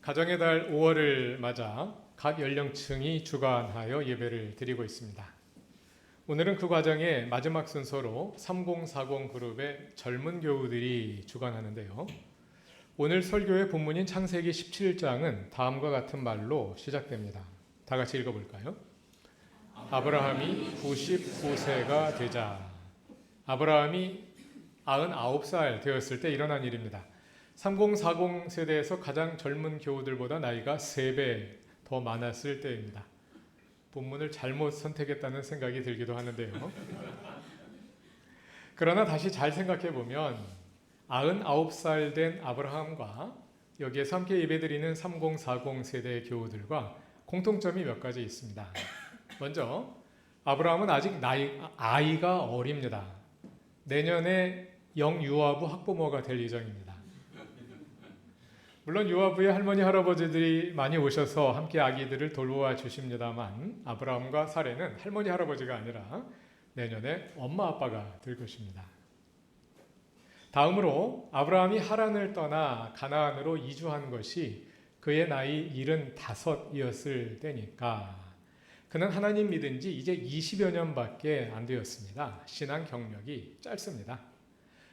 가정의 달 5월을 맞아 각 연령층이 주관하여 예배를 드리고 있습니다. 오늘은 그 과정의 마지막 순서로 3040 그룹의 젊은 교우들이 주관하는데요. 오늘 설교의 본문인 창세기 17장은 다음과 같은 말로 시작됩니다. 다 같이 읽어볼까요? 아브라함이 99세가 되자. 아브라함이 99살 되었을 때 일어난 일입니다. 3040 세대에서 가장 젊은 교우들보다 나이가 3배 더 많았을 때입니다. 본문을 잘못 선택했다는 생각이 들기도 하는데요. 그러나 다시 잘 생각해 보면 99살 된 아브라함과 여기에서 함께 예배드리는 3040 세대의 교우들과 공통점이 몇 가지 있습니다. 먼저 아브라함은 아직 아이가 어립니다. 내년에 영유아부 학부모가 될 예정입니다. 물론 유아부에 할머니 할아버지들이 많이 오셔서 함께 아기들을 돌보아 주십니다만 아브라함과 사레는 할머니 할아버지가 아니라 내년에 엄마 아빠가 될 것입니다. 다음으로 아브라함이 하란을 떠나 가나안으로 이주한 것이 그의 나이 75이었을 때니까 그는 하나님 믿은 지 이제 20여 년밖에 안 되었습니다. 신앙 경력이 짧습니다.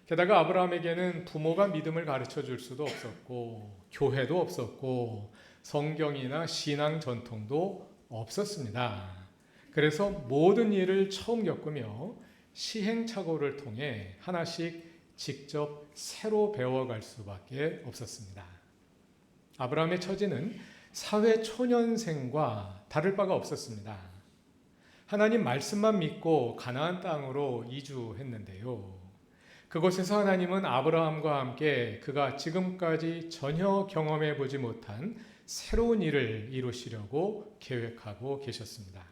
게다가 아브라함에게는 부모가 믿음을 가르쳐 줄 수도 없었고 교회도 없었고 성경이나 신앙 전통도 없었습니다. 그래서 모든 일을 처음 겪으며 시행착오를 통해 하나씩 직접 새로 배워갈 수밖에 없었습니다. 아브라함의 처지는 사회 초년생과 다를 바가 없었습니다. 하나님 말씀만 믿고 가나안 땅으로 이주했는데요. 그곳에서 하나님은 아브라함과 함께 그가 지금까지 전혀 경험해 보지 못한 새로운 일을 이루시려고 계획하고 계셨습니다.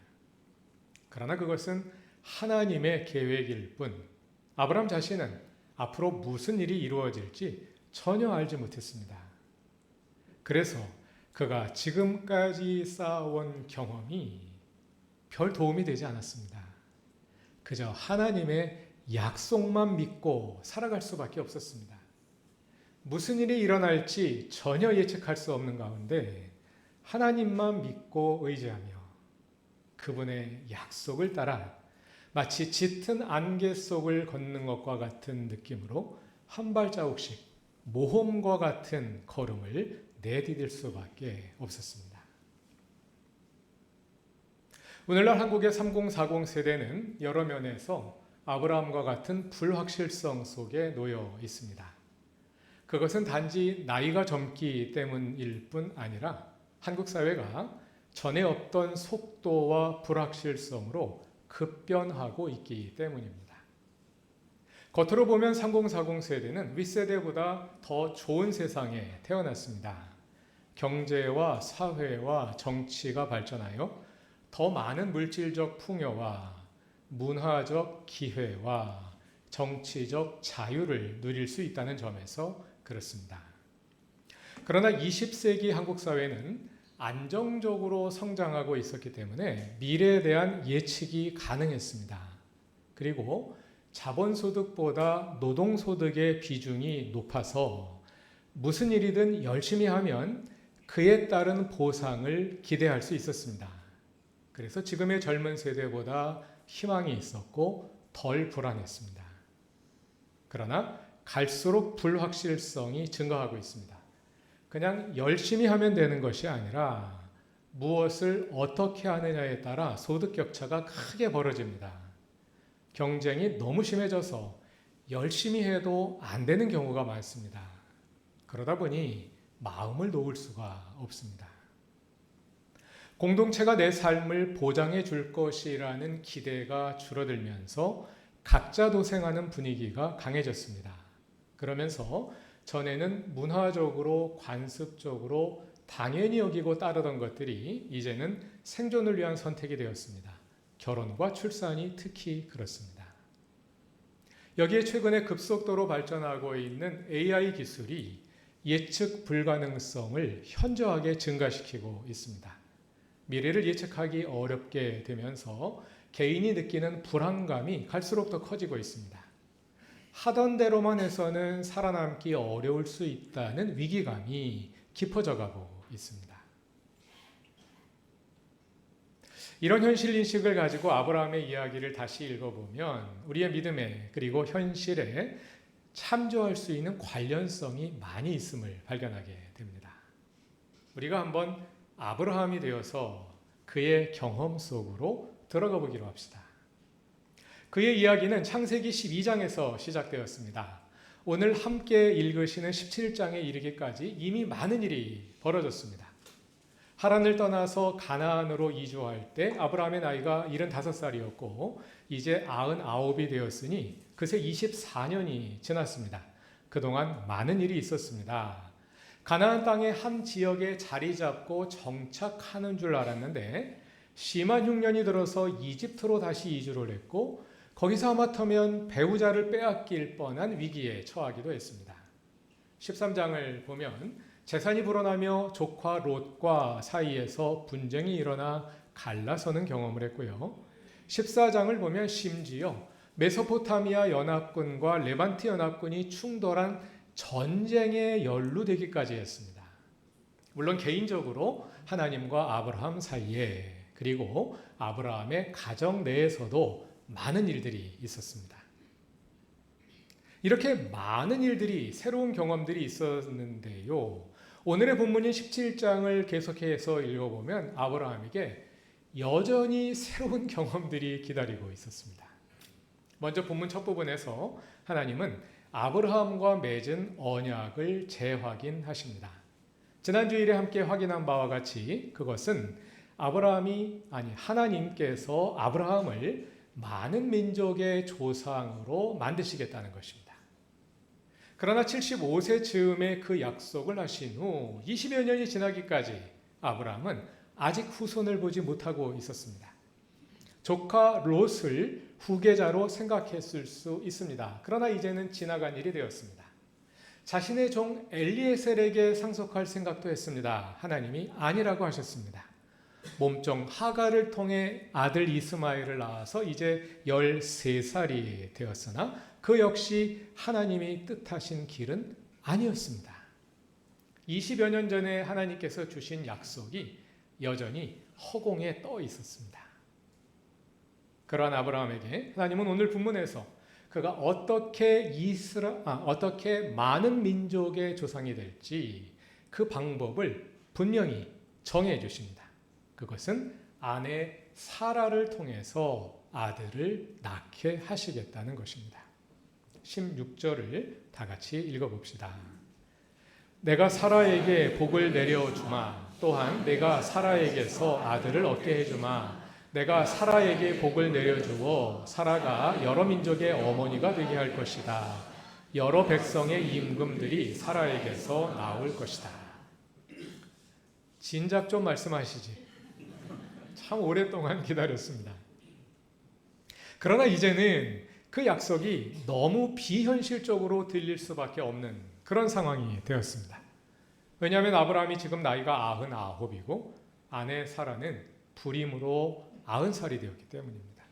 그러나 그것은 하나님의 계획일 뿐 아브라함 자신은 앞으로 무슨 일이 이루어질지 전혀 알지 못했습니다. 그래서 그가 지금까지 쌓아온 경험이 별 도움이 되지 않았습니다. 그저 하나님의 약속만 믿고 살아갈 수밖에 없었습니다. 무슨 일이 일어날지 전혀 예측할 수 없는 가운데 하나님만 믿고 의지하며 그분의 약속을 따라 마치 짙은 안개 속을 걷는 것과 같은 느낌으로 한 발자국씩 모험과 같은 걸음을 내디딜 수밖에 없었습니다. 오늘날 한국의 3040 세대는 여러 면에서 아브라함과 같은 불확실성 속에 놓여 있습니다. 그것은 단지 나이가 젊기 때문일 뿐 아니라 한국 사회가 전에 없던 속도와 불확실성으로 급변하고 있기 때문입니다. 겉으로 보면 3040 세대는 윗세대보다 더 좋은 세상에 태어났습니다. 경제와 사회와 정치가 발전하여 더 많은 물질적 풍요와 문화적 기회와 정치적 자유를 누릴 수 있다는 점에서 그렇습니다. 그러나 20세기 한국 사회는 안정적으로 성장하고 있었기 때문에 미래에 대한 예측이 가능했습니다. 그리고 자본소득보다 노동소득의 비중이 높아서 무슨 일이든 열심히 하면 그에 따른 보상을 기대할 수 있었습니다. 그래서 지금의 젊은 세대보다 희망이 있었고 덜 불안했습니다. 그러나 갈수록 불확실성이 증가하고 있습니다. 그냥 열심히 하면 되는 것이 아니라 무엇을 어떻게 하느냐에 따라 소득 격차가 크게 벌어집니다. 경쟁이 너무 심해져서 열심히 해도 안 되는 경우가 많습니다. 그러다 보니 마음을 놓을 수가 없습니다. 공동체가 내 삶을 보장해 줄 것이라는 기대가 줄어들면서 각자 도생하는 분위기가 강해졌습니다. 그러면서 전에는 문화적으로 관습적으로 당연히 여기고 따르던 것들이 이제는 생존을 위한 선택이 되었습니다. 결혼과 출산이 특히 그렇습니다. 여기에 최근에 급속도로 발전하고 있는 AI 기술이 예측 불가능성을 현저하게 증가시키고 있습니다. 미래를 예측하기 어렵게 되면서 개인이 느끼는 불안감이 갈수록 더 커지고 있습니다. 하던 대로만 해서는 살아남기 어려울 수 있다는 위기감이 깊어져 가고 있습니다. 이런 현실 인식을 가지고 아브라함의 이야기를 다시 읽어보면 우리의 믿음에 그리고 현실에 참조할 수 있는 관련성이 많이 있음을 발견하게 됩니다. 우리가 한번 아브라함이 되어서 그의 경험 속으로 들어가 보기로 합시다. 그의 이야기는 창세기 12장에서 시작되었습니다. 오늘 함께 읽으시는 17장에 이르기까지 이미 많은 일이 벌어졌습니다. 하란을 떠나서 가나안으로 이주할 때 아브라함의 나이가 75살이었고 이제 99이 되었으니 그새 24년이 지났습니다. 그동안 많은 일이 있었습니다. 가나안 땅의 한 지역에 자리 잡고 정착하는 줄 알았는데 심한 흉년이 들어서 이집트로 다시 이주를 했고 거기서 하마터면 배우자를 빼앗길 뻔한 위기에 처하기도 했습니다. 13장을 보면 재산이 불어나며 조카 롯과 사이에서 분쟁이 일어나 갈라서는 경험을 했고요. 14장을 보면 심지어 메소포타미아 연합군과 레반트 연합군이 충돌한 전쟁에 연루되기까지 했습니다. 물론 개인적으로 하나님과 아브라함 사이에 그리고 아브라함의 가정 내에서도 많은 일들이 있었습니다. 이렇게 많은 일들이 새로운 경험들이 있었는데요. 오늘의 본문인 17장을 계속해서 읽어보면 아브라함에게 여전히 새로운 경험들이 기다리고 있었습니다. 먼저 본문 첫 부분에서 하나님은 아브라함과 맺은 언약을 재확인하십니다. 지난 주일에 함께 확인한 바와 같이 그것은 하나님께서 아브라함을 많은 민족의 조상으로 만드시겠다는 것입니다. 그러나 75세 즈음에 그 약속을 하신 후 20여 년이 지나기까지 아브라함은 아직 후손을 보지 못하고 있었습니다. 조카 롯을 후계자로 생각했을 수 있습니다. 그러나 이제는 지나간 일이 되었습니다. 자신의 종 엘리에셀에게 상속할 생각도 했습니다. 하나님이 아니라고 하셨습니다. 몸종 하갈을 통해 아들 이스마엘을 낳아서 이제 13살이 되었으나 그 역시 하나님이 뜻하신 길은 아니었습니다. 20여 년 전에 하나님께서 주신 약속이 여전히 허공에 떠 있었습니다. 그러한 아브라함에게 하나님은 오늘 본문에서 그가 어떻게 많은 민족의 조상이 될지 그 방법을 분명히 정해 주십니다. 그것은 아내 사라를 통해서 아들을 낳게 하시겠다는 것입니다. 16절을 다 같이 읽어봅시다. 내가 사라에게 복을 내려주마. 또한 내가 사라에게서 아들을 얻게 해주마. 내가 사라에게 복을 내려주어 사라가 여러 민족의 어머니가 되게 할 것이다. 여러 백성의 임금들이 사라에게서 나올 것이다. 진작 좀 말씀하시지. 참 오랫동안 기다렸습니다. 그러나 이제는 그 약속이 너무 비현실적으로 들릴 수밖에 없는 그런 상황이 되었습니다. 왜냐하면 아브라함이 지금 나이가 99이고 아내 사라는 불임으로 90살이 되었기 때문입니다.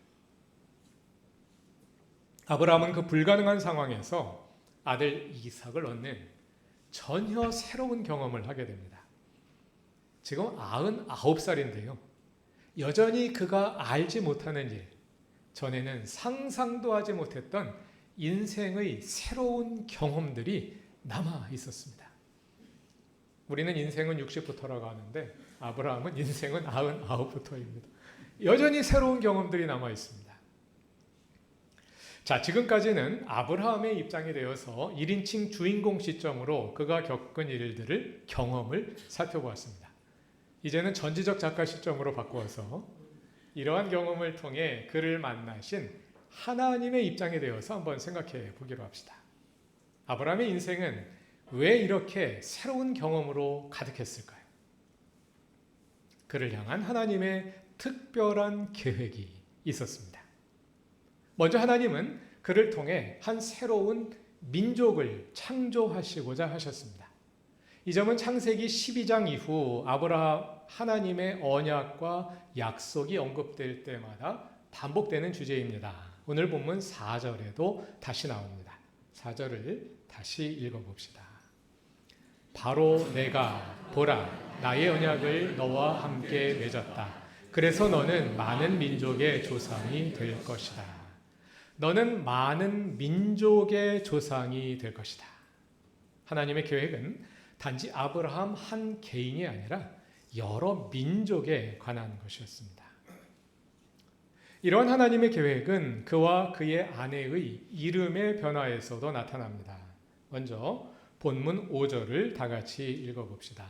아브라함은 그 불가능한 상황에서 아들 이삭을 얻는 전혀 새로운 경험을 하게 됩니다. 지금 99살인데요. 여전히 그가 알지 못하는 일, 전에는 상상도 하지 못했던 인생의 새로운 경험들이 남아 있었습니다. 우리는 인생은 60부터라고 하는데 아브라함은 인생은 99부터입니다. 여전히 새로운 경험들이 남아 있습니다. 자, 지금까지는 아브라함의 입장이 되어서 1인칭 주인공 시점으로 그가 겪은 일들을 경험을 살펴보았습니다. 이제는 전지적 작가 시점으로 바꾸어서 이러한 경험을 통해 그를 만나신 하나님의 입장에 대해서 한번 생각해 보기로 합시다. 아브라함의 인생은 왜 이렇게 새로운 경험으로 가득했을까요? 그를 향한 하나님의 특별한 계획이 있었습니다. 먼저 하나님은 그를 통해 한 새로운 민족을 창조하시고자 하셨습니다. 이 점은 창세기 12장 이후 하나님의 언약과 약속이 언급될 때마다 반복되는 주제입니다. 오늘 본문 4절에도 다시 나옵니다. 4절을 다시 읽어봅시다. 바로 내가 보라 나의 언약을 너와 함께 맺었다. 그래서 너는 많은 민족의 조상이 될 것이다. 너는 많은 민족의 조상이 될 것이다. 하나님의 계획은 단지 아브라함 한 개인이 아니라 여러 민족에 관한 것이었습니다. 이런 하나님의 계획은 그와 그의 아내의 이름의 변화에서도 나타납니다. 먼저 본문 5절을 다 같이 읽어봅시다.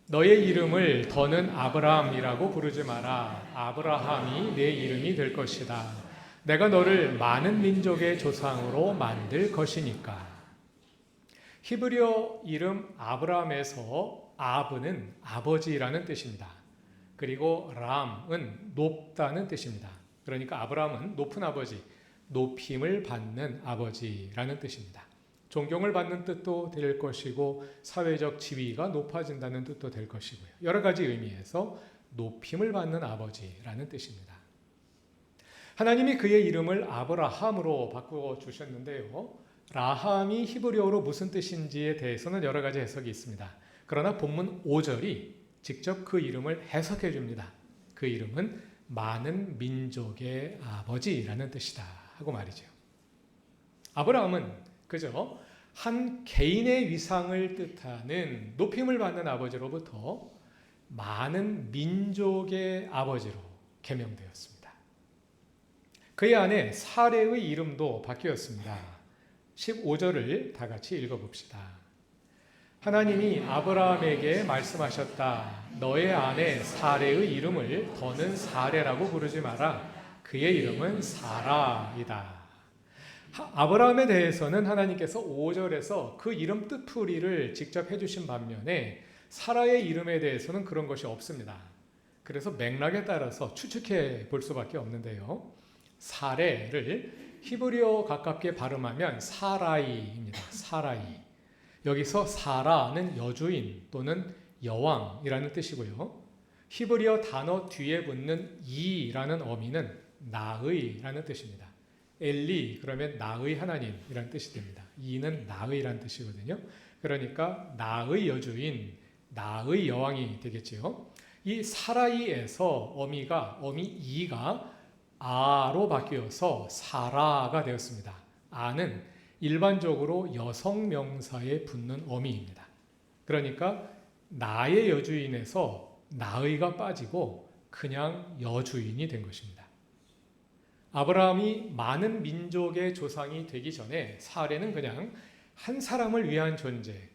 너의 이름을 더는 아브라함이라고 부르지 마라. 아브라함이 내 이름이 될 것이다. 내가 너를 많은 민족의 조상으로 만들 것이니까. 히브리어 이름 아브라함에서 아브는 아버지라는 뜻입니다. 그리고 람은 높다는 뜻입니다. 그러니까 아브라함은 높은 아버지, 높임을 받는 아버지라는 뜻입니다. 존경을 받는 뜻도 될 것이고 사회적 지위가 높아진다는 뜻도 될 것이고요. 여러 가지 의미에서 높임을 받는 아버지라는 뜻입니다. 하나님이 그의 이름을 아브라함으로 바꾸어 주셨는데요. 라함이 히브리어로 무슨 뜻인지에 대해서는 여러 가지 해석이 있습니다. 그러나 본문 5절이 직접 그 이름을 해석해 줍니다. 그 이름은 많은 민족의 아버지라는 뜻이다 하고 말이죠. 아브라함은 그저 한 개인의 위상을 뜻하는 높임을 받는 아버지로부터 많은 민족의 아버지로 개명되었습니다. 그의 아내 사레의 이름도 바뀌었습니다. 15절을 다 같이 읽어봅시다. 하나님이 아브라함에게 말씀하셨다. 너의 아내 사레의 이름을 더는 사레라고 부르지 마라. 그의 이름은 사라이다. 아브라함에 대해서는 하나님께서 5절에서 그 이름 뜻풀이를 직접 해주신 반면에 사라의 이름에 대해서는 그런 것이 없습니다. 그래서 맥락에 따라서 추측해 볼 수밖에 없는데요. 사레를 히브리어 가깝게 발음하면 사라이입니다. 사라이. 여기서 사라는 여주인 또는 여왕이라는 뜻이고요. 히브리어 단어 뒤에 붙는 이라는 어미는 나의라는 뜻입니다. 엘리 그러면 나의 하나님이라는 뜻이 됩니다. 이는 나의라는 뜻이거든요. 그러니까 나의 여주인, 나의 여왕이 되겠지요. 이 사라이에서 어미 이가 아로 바뀌어서 사라가 되었습니다. 아는 일반적으로 여성 명사에 붙는 어미입니다. 그러니까 나의 여주인에서 나의가 빠지고 그냥 여주인이 된 것입니다. 아브라함이 많은 민족의 조상이 되기 전에 사레는 그냥 한 사람을 위한 존재,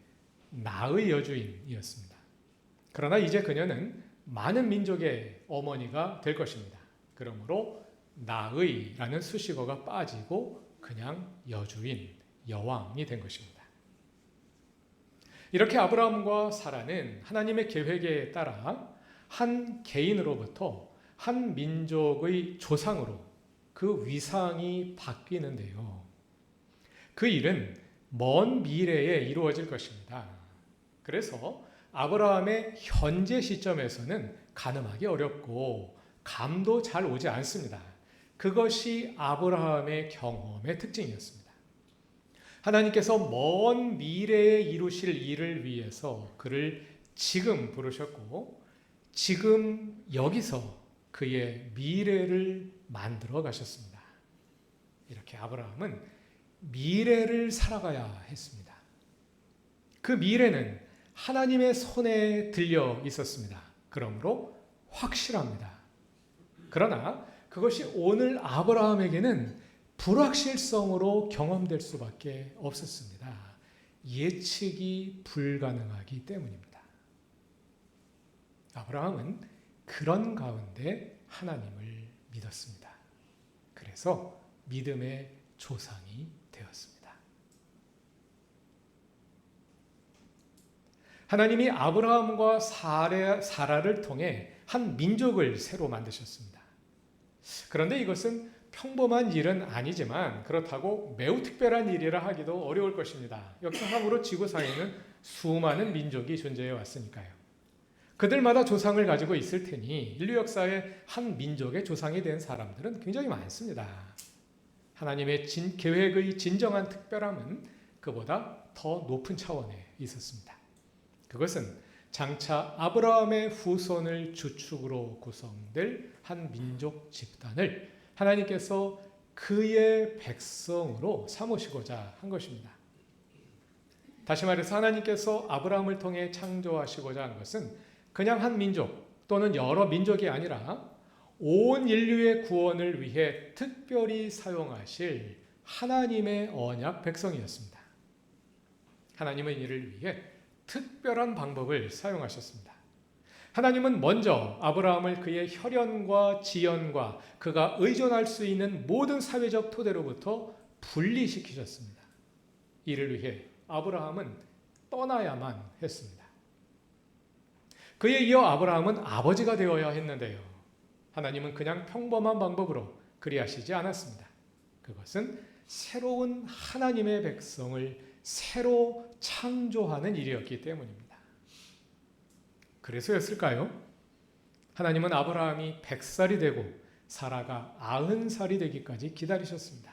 나의 여주인이었습니다. 그러나 이제 그녀는 많은 민족의 어머니가 될 것입니다. 그러므로 나의라는 수식어가 빠지고 그냥 여주인, 여왕이 된 것입니다. 이렇게 아브라함과 사라는 하나님의 계획에 따라 한 개인으로부터 한 민족의 조상으로 그 위상이 바뀌는데요. 그 일은 먼 미래에 이루어질 것입니다. 그래서 아브라함의 현재 시점에서는 가늠하기 어렵고 감도 잘 오지 않습니다. 그것이 아브라함의 경험의 특징이었습니다. 하나님께서 먼 미래에 이루실 일을 위해서 그를 지금 부르셨고 지금 여기서 그의 미래를 만들어 가셨습니다. 이렇게 아브라함은 미래를 살아가야 했습니다. 그 미래는 하나님의 손에 들려 있었습니다. 그러므로 확실합니다. 그러나 그것이 오늘 아브라함에게는 불확실성으로 경험될 수밖에 없었습니다. 예측이 불가능하기 때문입니다. 아브라함은 그런 가운데 하나님을 믿었습니다. 그래서 믿음의 조상이 되었습니다. 하나님이 아브라함과 사라를 통해 한 민족을 새로 만드셨습니다. 그런데 이것은 평범한 일은 아니지만 그렇다고 매우 특별한 일이라 하기도 어려울 것입니다. 역사상으로 지구상에는 수많은 민족이 존재해 왔으니까요. 그들마다 조상을 가지고 있을 테니 인류 역사에 한 민족의 조상이 된 사람들은 굉장히 많습니다. 하나님의 계획의 진정한 특별함은 그보다 더 높은 차원에 있었습니다. 그것은 장차 아브라함의 후손을 주축으로 구성될 한 민족 집단을 하나님께서 그의 백성으로 삼으시고자 한 것입니다. 다시 말해서 하나님께서 아브라함을 통해 창조하시고자 한 것은 그냥 한 민족 또는 여러 민족이 아니라 온 인류의 구원을 위해 특별히 사용하실 하나님의 언약 백성이었습니다. 하나님은 이를 위해 특별한 방법을 사용하셨습니다. 하나님은 먼저 아브라함을 그의 혈연과 지연과 그가 의존할 수 있는 모든 사회적 토대로부터 분리시키셨습니다. 이를 위해 아브라함은 떠나야만 했습니다. 그에 이어 아브라함은 아버지가 되어야 했는데요. 하나님은 그냥 평범한 방법으로 그리하시지 않았습니다. 그것은 새로운 하나님의 백성을 새로 창조하는 일이었기 때문입니다. 그래서였을까요? 하나님은 아브라함이 100살이 되고 사라가 90살이 되기까지 기다리셨습니다.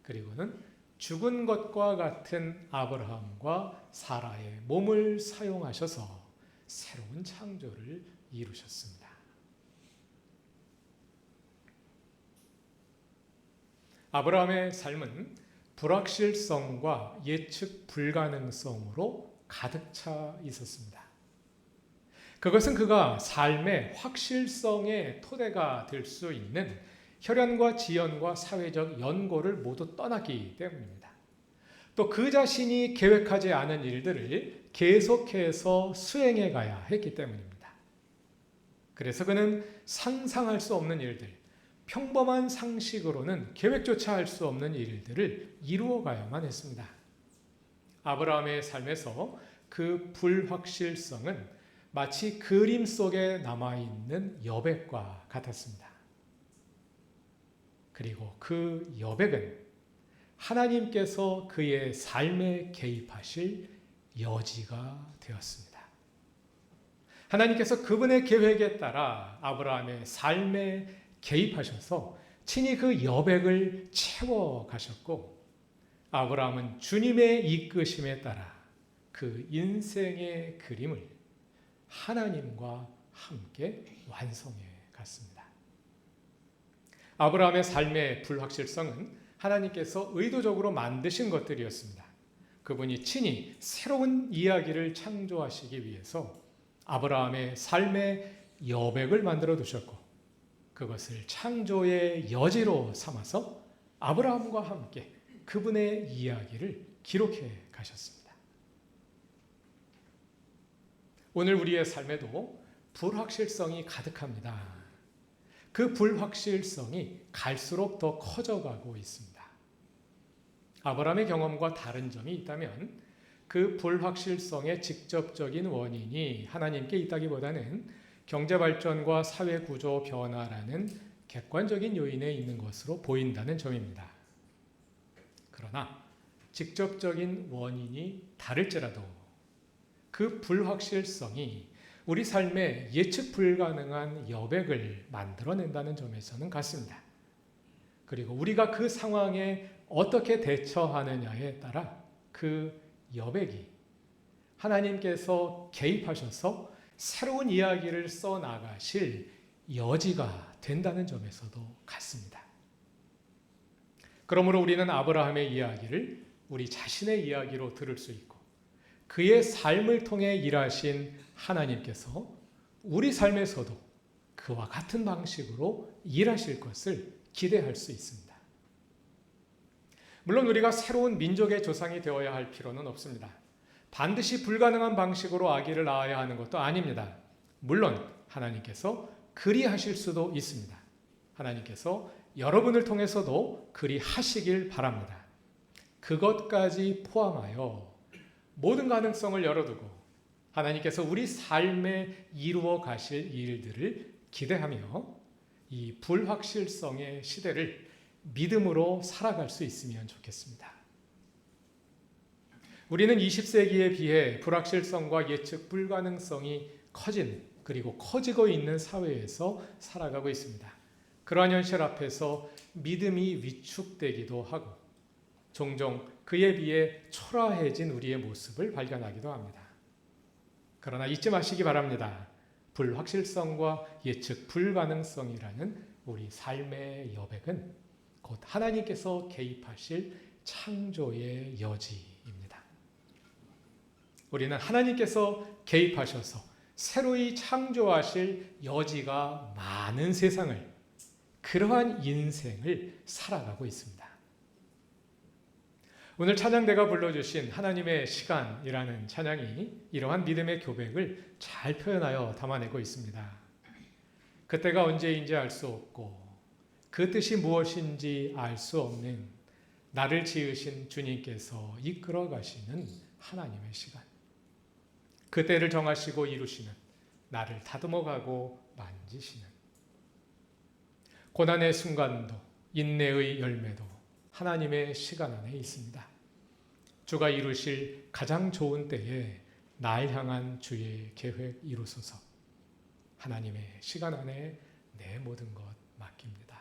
그리고는 죽은 것과 같은 아브라함과 사라의 몸을 사용하셔서 새로운 창조를 이루셨습니다. 아브라함의 삶은 불확실성과 예측 불가능성으로 가득 차 있었습니다. 그것은 그가 삶의 확실성의 토대가 될 수 있는 혈연과 지연과 사회적 연고를 모두 떠났기 때문입니다. 또 그 자신이 계획하지 않은 일들을 계속해서 수행해 가야 했기 때문입니다. 그래서 그는 상상할 수 없는 일들, 평범한 상식으로는 계획조차 할 수 없는 일들을 이루어 가야만 했습니다. 아브라함의 삶에서 그 불확실성은 마치 그림 속에 남아있는 여백과 같았습니다. 그리고 그 여백은 하나님께서 그의 삶에 개입하실 여지가 되었습니다. 하나님께서 그분의 계획에 따라 아브라함의 삶에 개입하셔서 친히 그 여백을 채워가셨고 아브라함은 주님의 이끄심에 따라 그 인생의 그림을 하나님과 함께 완성해 갔습니다. 아브라함의 삶의 불확실성은 하나님께서 의도적으로 만드신 것들이었습니다. 그분이 친히 새로운 이야기를 창조하시기 위해서 아브라함의 삶의 여백을 만들어 두셨고 그것을 창조의 여지로 삼아서 아브라함과 함께 그분의 이야기를 기록해 가셨습니다. 오늘 우리의 삶에도 불확실성이 가득합니다. 그 불확실성이 갈수록 더 커져가고 있습니다. 아브라함의 경험과 다른 점이 있다면 그 불확실성의 직접적인 원인이 하나님께 있다기보다는 경제발전과 사회구조 변화라는 객관적인 요인에 있는 것으로 보인다는 점입니다. 그러나 직접적인 원인이 다를지라도 그 불확실성이 우리 삶에 예측 불가능한 여백을 만들어낸다는 점에서는 같습니다. 그리고 우리가 그 상황에 어떻게 대처하느냐에 따라 그 여백이 하나님께서 개입하셔서 새로운 이야기를 써나가실 여지가 된다는 점에서도 같습니다. 그러므로 우리는 아브라함의 이야기를 우리 자신의 이야기로 들을 수 있고 그의 삶을 통해 일하신 하나님께서 우리 삶에서도 그와 같은 방식으로 일하실 것을 기대할 수 있습니다. 물론 우리가 새로운 민족의 조상이 되어야 할 필요는 없습니다. 반드시 불가능한 방식으로 아기를 낳아야 하는 것도 아닙니다. 물론 하나님께서 그리하실 수도 있습니다. 하나님께서 여러분을 통해서도 그리하시길 바랍니다. 그것까지 포함하여 모든 가능성을 열어두고 하나님께서 우리 삶에 이루어 가실 일들을 기대하며 이 불확실성의 시대를 믿음으로 살아갈 수 있으면 좋겠습니다. 우리는 20세기에 비해 불확실성과 예측 불가능성이 커진 그리고 커지고 있는 사회에서 살아가고 있습니다. 그러한 현실 앞에서 믿음이 위축되기도 하고 종종 그에 비해 초라해진 우리의 모습을 발견하기도 합니다. 그러나 잊지 마시기 바랍니다. 불확실성과 예측 불가능성이라는 우리 삶의 여백은 곧 하나님께서 개입하실 창조의 여지입니다. 우리는 하나님께서 개입하셔서 새로이 창조하실 여지가 많은 세상을, 그러한 인생을 살아가고 있습니다. 오늘 찬양대가 불러주신 하나님의 시간이라는 찬양이 이러한 믿음의 교백을 잘 표현하여 담아내고 있습니다. 그때가 언제인지 알 수 없고 그 뜻이 무엇인지 알 수 없는 나를 지으신 주님께서 이끌어 가시는 하나님의 시간. 그때를 정하시고 이루시는, 나를 다듬어가고 만지시는 고난의 순간도 인내의 열매도 하나님의 시간 안에 있습니다. 주가 이루실 가장 좋은 때에 날 향한 주의 계획 이루소서. 하나님의 시간 안에 내 모든 것 맡깁니다.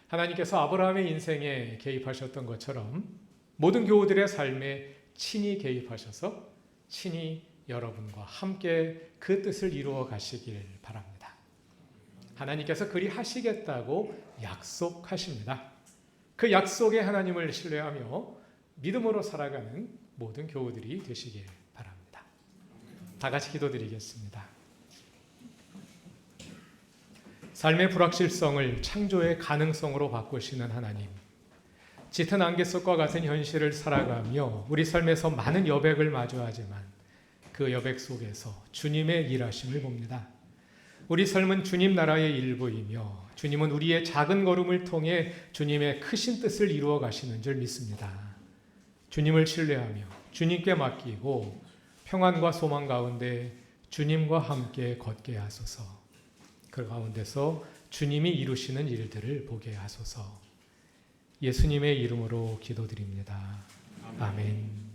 하나님께서 아브라함의 인생에 개입하셨던 것처럼 모든 교우들의 삶에 친히 개입하셔서 친히 여러분과 함께 그 뜻을 이루어 가시길 바랍니다. 하나님께서 그리 하시겠다고 약속하십니다. 그 약속의 하나님을 신뢰하며 믿음으로 살아가는 모든 교우들이 되시길 바랍니다. 다 같이 기도드리겠습니다. 삶의 불확실성을 창조의 가능성으로 바꾸시는 하나님, 짙은 안개 속과 같은 현실을 살아가며 우리 삶에서 많은 여백을 마주하지만 그 여백 속에서 주님의 일하심을 봅니다. 우리 삶은 주님 나라의 일부이며 주님은 우리의 작은 걸음을 통해 주님의 크신 뜻을 이루어 가시는 줄 믿습니다. 주님을 신뢰하며 주님께 맡기고 평안과 소망 가운데 주님과 함께 걷게 하소서. 그 가운데서 주님이 이루시는 일들을 보게 하소서. 예수님의 이름으로 기도드립니다. 아멘.